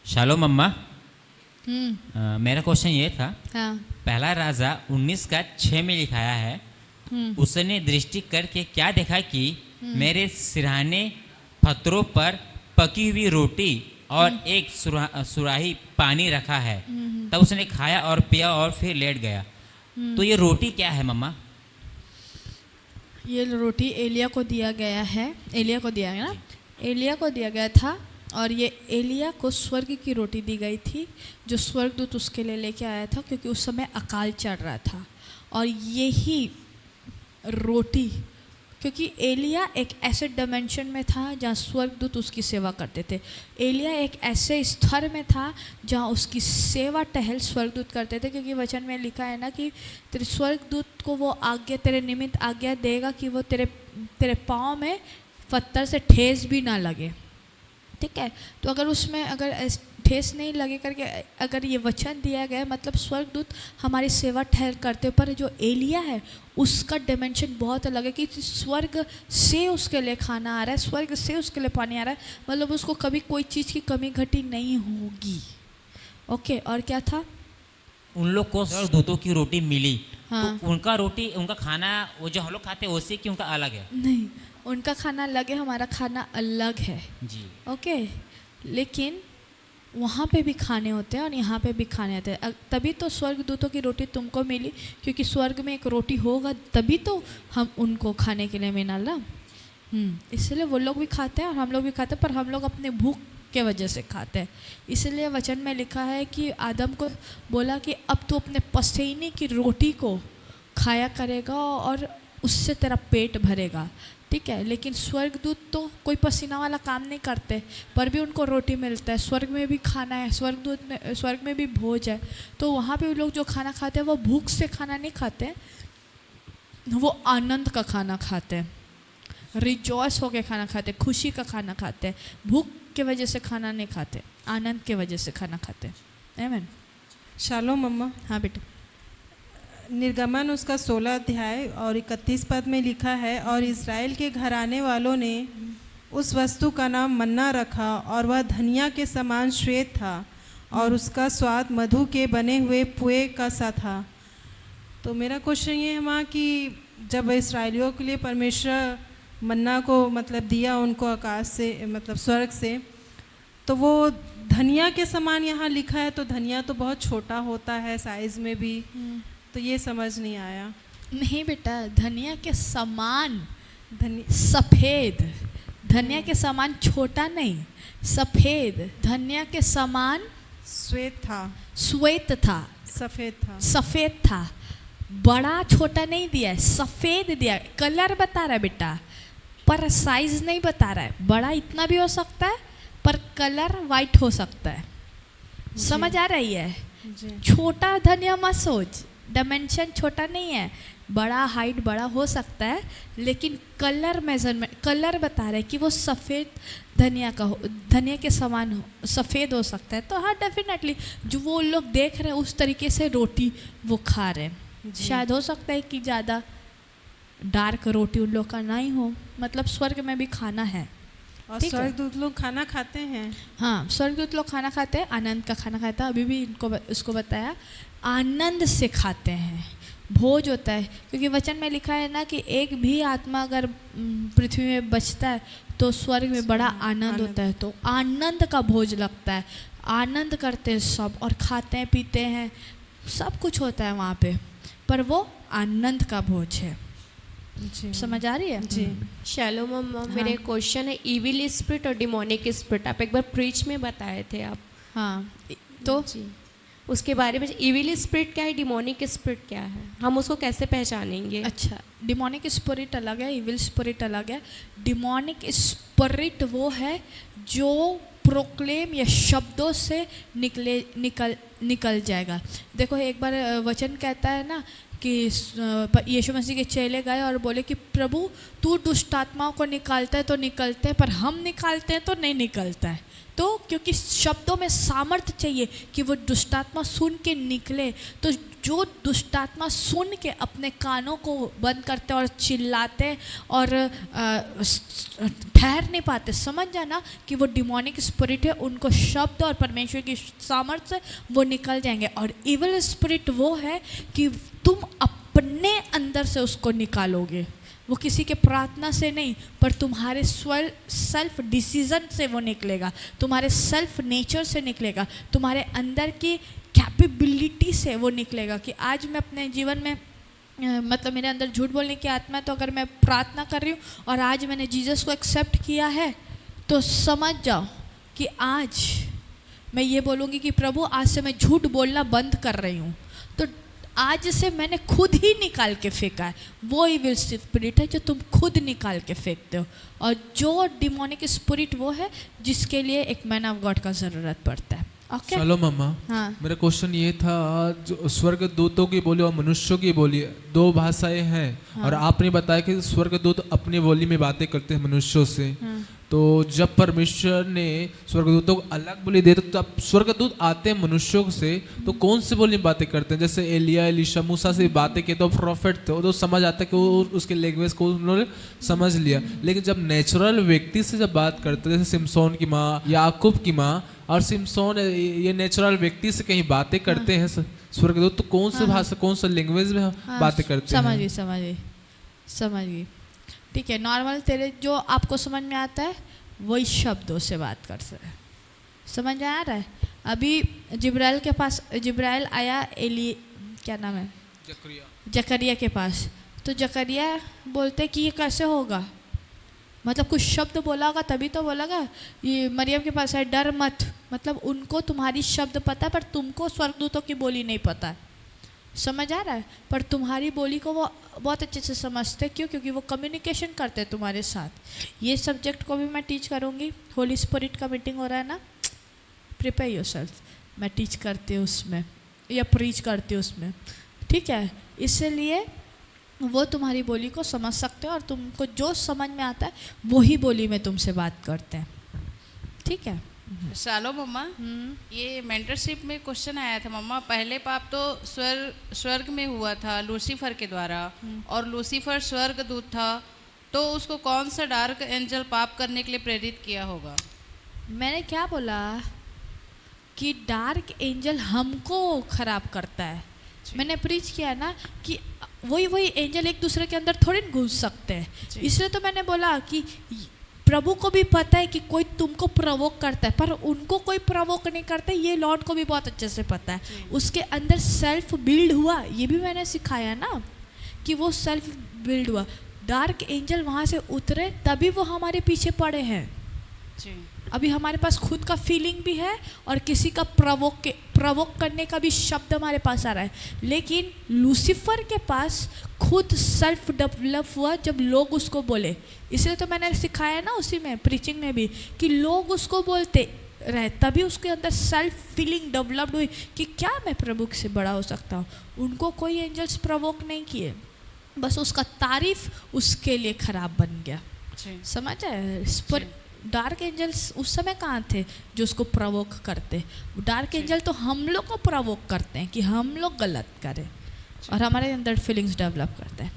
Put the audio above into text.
Shalom अम्मा। मेरा question ये था, हाँ। पहला राजा 19:6 में लिखाया है, उसने दृष्टि करके क्या देखा कि मेरे सिरहाने पत्थरों पर पकी हुई रोटी और एक सुराही पानी रखा है। तब उसने खाया और पिया और फिर लेट गया। तो ये रोटी क्या है मम्मा? ये रोटी एलिया को दिया गया है, एलिया को दिया गया ना, एलिया को दिया गया था। और ये एलिया को स्वर्ग की रोटी दी गई थी जो स्वर्गदूत उसके लिए लेके आया था, क्योंकि उस समय अकाल चढ़ रहा था। और यही रोटी, क्योंकि एलिया एक ऐसे डायमेंशन में था जहाँ स्वर्गदूत उसकी सेवा करते थे। एलिया एक ऐसे स्तर में था जहाँ उसकी सेवा टहल स्वर्गदूत करते थे, क्योंकि वचन में लिखा है ना कि तेरे स्वर्गदूत को वो आज्ञा, तेरे निमित्त आज्ञा देगा कि वो तेरे पाँव में पत्थर से ठेस भी ना लगे। ठीक है, तो अगर उसमें अगर ठेस नहीं लगे करके अगर ये वचन दिया गया, मतलब स्वर्गदूत हमारी सेवा ठहर करते, पर जो एलिया है उसका डायमेंशन बहुत अलग है कि स्वर्ग से उसके लिए खाना आ रहा है, स्वर्ग से उसके लिए पानी आ रहा है, मतलब उसको कभी कोई चीज़ की कमी घटी नहीं होगी। ओके, और क्या था? उन लोग को स्वर्गदूतों की रोटी मिली। हाँ। तो उनका रोटी, उनका खाना वो जो हम लोग खाते हैं उससे कि उनका अलग है? नहीं, उनका खाना अलग है, हमारा खाना अलग है। जी। ओके, लेकिन वहाँ पे भी खाने होते हैं और यहाँ पे भी खाने होते हैं। तभी तो स्वर्गदूतों की रोटी तुमको मिली, क्योंकि स्वर्ग में एक रोटी होगा तभी तो हम उनको खाने के लिए मिला ना। इसलिए वो लोग भी खाते हैं और हम लोग भी खाते हैं, पर हम लोग अपने भूख के वजह से खाते हैं। इसलिए वचन में लिखा है कि आदम को बोला कि अब तू अपने पसीने की रोटी को खाया करेगा और उससे तेरा पेट भरेगा। ठीक है, लेकिन स्वर्गदूत तो कोई पसीना वाला काम नहीं करते, पर भी उनको रोटी मिलता है। स्वर्ग में भी खाना है, स्वर्ग में भी भोज है। तो वहाँ पे लोग जो खाना खाते हैं वो भूख से खाना नहीं खाते, वो आनंद का खाना खाते हैं, रिजॉयस होके खाना खाते, खुशी का खाना खाते, भूख के वजह से खाना नहीं खाते, आनंद के वजह से खाना खाते। आमीन। शालोम मम्मा। हाँ बेटा। निर्गमन उसका 16 अध्याय और 31 पद में लिखा है, और इज़राइल के घराने वालों ने उस वस्तु का नाम मन्ना रखा और वह धनिया के समान श्वेत था और उसका स्वाद मधु के बने हुए पुए का सा था। तो मेरा क्वेश्चन ये है माँ कि जब इस्राएलियों के लिए परमेश्वर मन्ना को मतलब दिया उनको आकाश से, मतलब स्वर्ग से, तो वो धनिया के समान यहाँ लिखा है, तो धनिया तो बहुत छोटा होता है साइज़ में भी, तो ये समझ नहीं आया। नहीं बेटा, धनिया के समान, सफ़ेद, धनिया के समान छोटा नहीं, सफ़ेद, धनिया के समान श्वेत था, श्वेत था, सफ़ेद था, सफ़ेद था। बड़ा छोटा नहीं दिया है, सफ़ेद दिया है। कलर बता रहा है बेटा, पर साइज नहीं बता रहा है। बड़ा इतना भी हो सकता है, पर कलर वाइट हो सकता है। समझ आ रही है? छोटा धनिया मत सोच, डायमेंशन छोटा नहीं है, बड़ा हाइट बड़ा हो सकता है, लेकिन कलर मेजरमेंट, कलर बता रहे हैं कि वो सफ़ेद धनिया का हो, धनिया के समान हो, सफ़ेद हो सकता है। तो हाँ, डेफिनेटली जो वो लोग देख रहे हैं उस तरीके से रोटी वो खा रहे हैं। शायद हो सकता है कि ज़्यादा डार्क रोटी उन लोग का नहीं हो, मतलब स्वर्ग में भी खाना है। और स्वर्गदूत लोग खाना खाते हैं। हाँ, स्वर्गदूत लोग खाना खाते हैं, आनंद का खाना खाता है। अभी भी इनको उसको बताया, आनंद से खाते हैं, भोज होता है। क्योंकि वचन में लिखा है ना कि एक भी आत्मा अगर पृथ्वी में बचता है तो स्वर्ग में बड़ा आनंद होता है। तो आनंद का भोज लगता है, आनंद करते हैं सब और खाते हैं पीते हैं, सब कुछ होता है वहाँ पे, पर वो आनंद का भोज है। समझ आ रही है? जी। शालोम मम्मा, मेरे क्वेश्चन है इविल स्पिरिट और डिमोनिक स्पिरिट, आप एक बार प्रीच में बताए थे आप। हाँ, तो जी, उसके बारे में इविल स्पिरिट क्या है, डिमोनिक स्पिरिट क्या है, हम उसको कैसे पहचानेंगे? अच्छा, डिमोनिक स्पिरिट अलग है, इविल स्पिरिट अलग है। डिमोनिक स्पिरिट वो है जो प्रोक्लेम या शब्दों से निकल जाएगा। देखो, एक बार वचन कहता है ना कि यीशु मसीह के चेले गए और बोले कि प्रभु तू दुष्टात्माओं को निकालता है तो निकलते हैं, पर हम निकालते हैं तो नहीं निकलता है। तो क्योंकि शब्दों में सामर्थ्य चाहिए कि वो दुष्टात्मा सुन के निकले, तो जो दुष्टात्मा सुन के अपने कानों को बंद करते और चिल्लाते और ठहर नहीं पाते। समझ जाना कि वो डिमोनिक स्पिरिट है, उनको शब्द और परमेश्वर की सामर्थ्य से वो निकल जाएंगे। और इविल स्पिरिट वो है कि तुम अपने अंदर से उसको निकालोगे, वो किसी के प्रार्थना से नहीं, पर तुम्हारे सेल्फ डिसीजन से वो निकलेगा, तुम्हारे सेल्फ नेचर से निकलेगा, तुम्हारे अंदर की कैपेबिलिटी से वो निकलेगा। कि आज मैं अपने जीवन में मतलब मेरे अंदर झूठ बोलने की आत्मा है, तो अगर मैं प्रार्थना कर रही हूँ और आज मैंने जीसस को एक्सेप्ट किया है, तो समझ जाओ कि आज मैं ये बोलूँगी कि प्रभु आज से मैं झूठ बोलना बंद कर रही हूँ। तो आज से मैंने खुद ही निकाल के फेंका है। वो इविल स्पिरिट है जो तुम खुद निकाल के फेंकते हो, और जो डिमोनिक स्पिरिट वो है जिसके लिए एक मैन ऑफ गॉड का ज़रूरत पड़ता है। ओके चलो मम्मा, हाँ। मेरा क्वेश्चन ये था, जो स्वर्ग दूतों की बोली और मनुष्यों की बोली दो भाषाएं हैं, हाँ। और आपने बताया कि स्वर्ग दूत अपनी बोली में बातें करते हैं मनुष्यों से। हाँ। तो जब परमेश्वर ने स्वर्गदूतों को अलग बोली दे, तो तब स्वर्गदूत आते हैं मनुष्यों से, तो कौन सी बोली में बातें करते हैं? जैसे एलिया, एलीशा, मूसा से बातें की तो प्रॉफिट थे, वो तो समझ आता है कि वो उसके लैंग्वेज को उन्होंने समझ लिया। लेकिन जब नेचुरल व्यक्ति से जब बात करते हैं, जैसे सिमसोन की माँ, याकूब की माँ, और सिमसोन ये नेचुरल व्यक्ति से कहीं बातें करते हैं स्वर्गदूत, तो कौन सी भाषा, कौन सा लैंग्वेज में बातें करते हैं? समझिए। ठीक है, नॉर्मल तेरे जो आपको समझ में आता है वही शब्दों से बात करते हैं। समझ में आ रहा है? अभी जिब्राइल के पास जिब्राइल आया, क्या नाम है, जकरिया के पास, तो जकरिया बोलते कि ये कैसे होगा, मतलब कुछ शब्द बोला होगा तभी तो बोलागा। ये मरियम के पास है, डर मत, मतलब उनको तुम्हारी शब्द पता है पर तुमको स्वर्गदूतों की बोली नहीं पता है। समझ आ रहा है? पर तुम्हारी बोली को वो बहुत अच्छे से समझते। क्यों? क्योंकि वो कम्युनिकेशन करते हैं तुम्हारे साथ। ये सब्जेक्ट को भी मैं टीच करूँगी। होली स्पिरिट का मीटिंग हो रहा है ना, प्रिपेयर योरसेल्फ, मैं टीच करती हूँ उसमें या प्रीच करती हूँ उसमें। ठीक है, इसलिए वो तुम्हारी बोली को समझ सकते हो और तुमको जो समझ में आता है वही बोली में तुमसे बात करते हैं। ठीक है? शालो मम्मा, ये मेंटरशिप में क्वेश्चन आया था मम्मा, पहले पाप तो स्वर्ग में हुआ था लूसीफर के द्वारा, और लूसीफर स्वर्ग दूत था, तो उसको कौन सा डार्क एंजल पाप करने के लिए प्रेरित किया होगा? मैंने क्या बोला कि डार्क एंजल हमको खराब करता है। मैंने प्रीच किया ना कि वही एंजल एक दूसरे के अंदर थोड़ी घुस सकते हैं। इसलिए तो मैंने बोला कि प्रभु को भी पता है कि कोई तुमको प्रवोक करता है, पर उनको कोई प्रवोक नहीं करता। ये लॉर्ड को भी बहुत अच्छे से पता है। उसके अंदर सेल्फ बिल्ड हुआ, ये भी मैंने सिखाया ना कि वो सेल्फ बिल्ड हुआ। डार्क एंजल वहाँ से उतरे तभी वो हमारे पीछे पड़े हैं। अभी हमारे पास खुद का फीलिंग भी है और किसी का प्रवोक करने का भी शब्द हमारे पास आ रहा है। लेकिन लूसीफर के पास खुद सेल्फ डेवलप हुआ जब लोग उसको बोले। इसलिए तो मैंने सिखाया ना उसी में प्रीचिंग में भी कि लोग उसको बोलते रहे तभी उसके अंदर सेल्फ फीलिंग डेवलप्ड हुई कि क्या मैं प्रभु से बड़ा हो सकता हूँ। उनको कोई एंजल्स प्रवोक नहीं किए, बस उसका तारीफ उसके लिए खराब बन गया। समझ आए? डार्क एंजल्स उस समय कहाँ थे जो उसको प्रवोक करते? डार्क एंजल तो हम लोग को प्रवोक करते हैं कि हम लोग गलत करें और हमारे अंदर फीलिंग्स डेवलप करते हैं।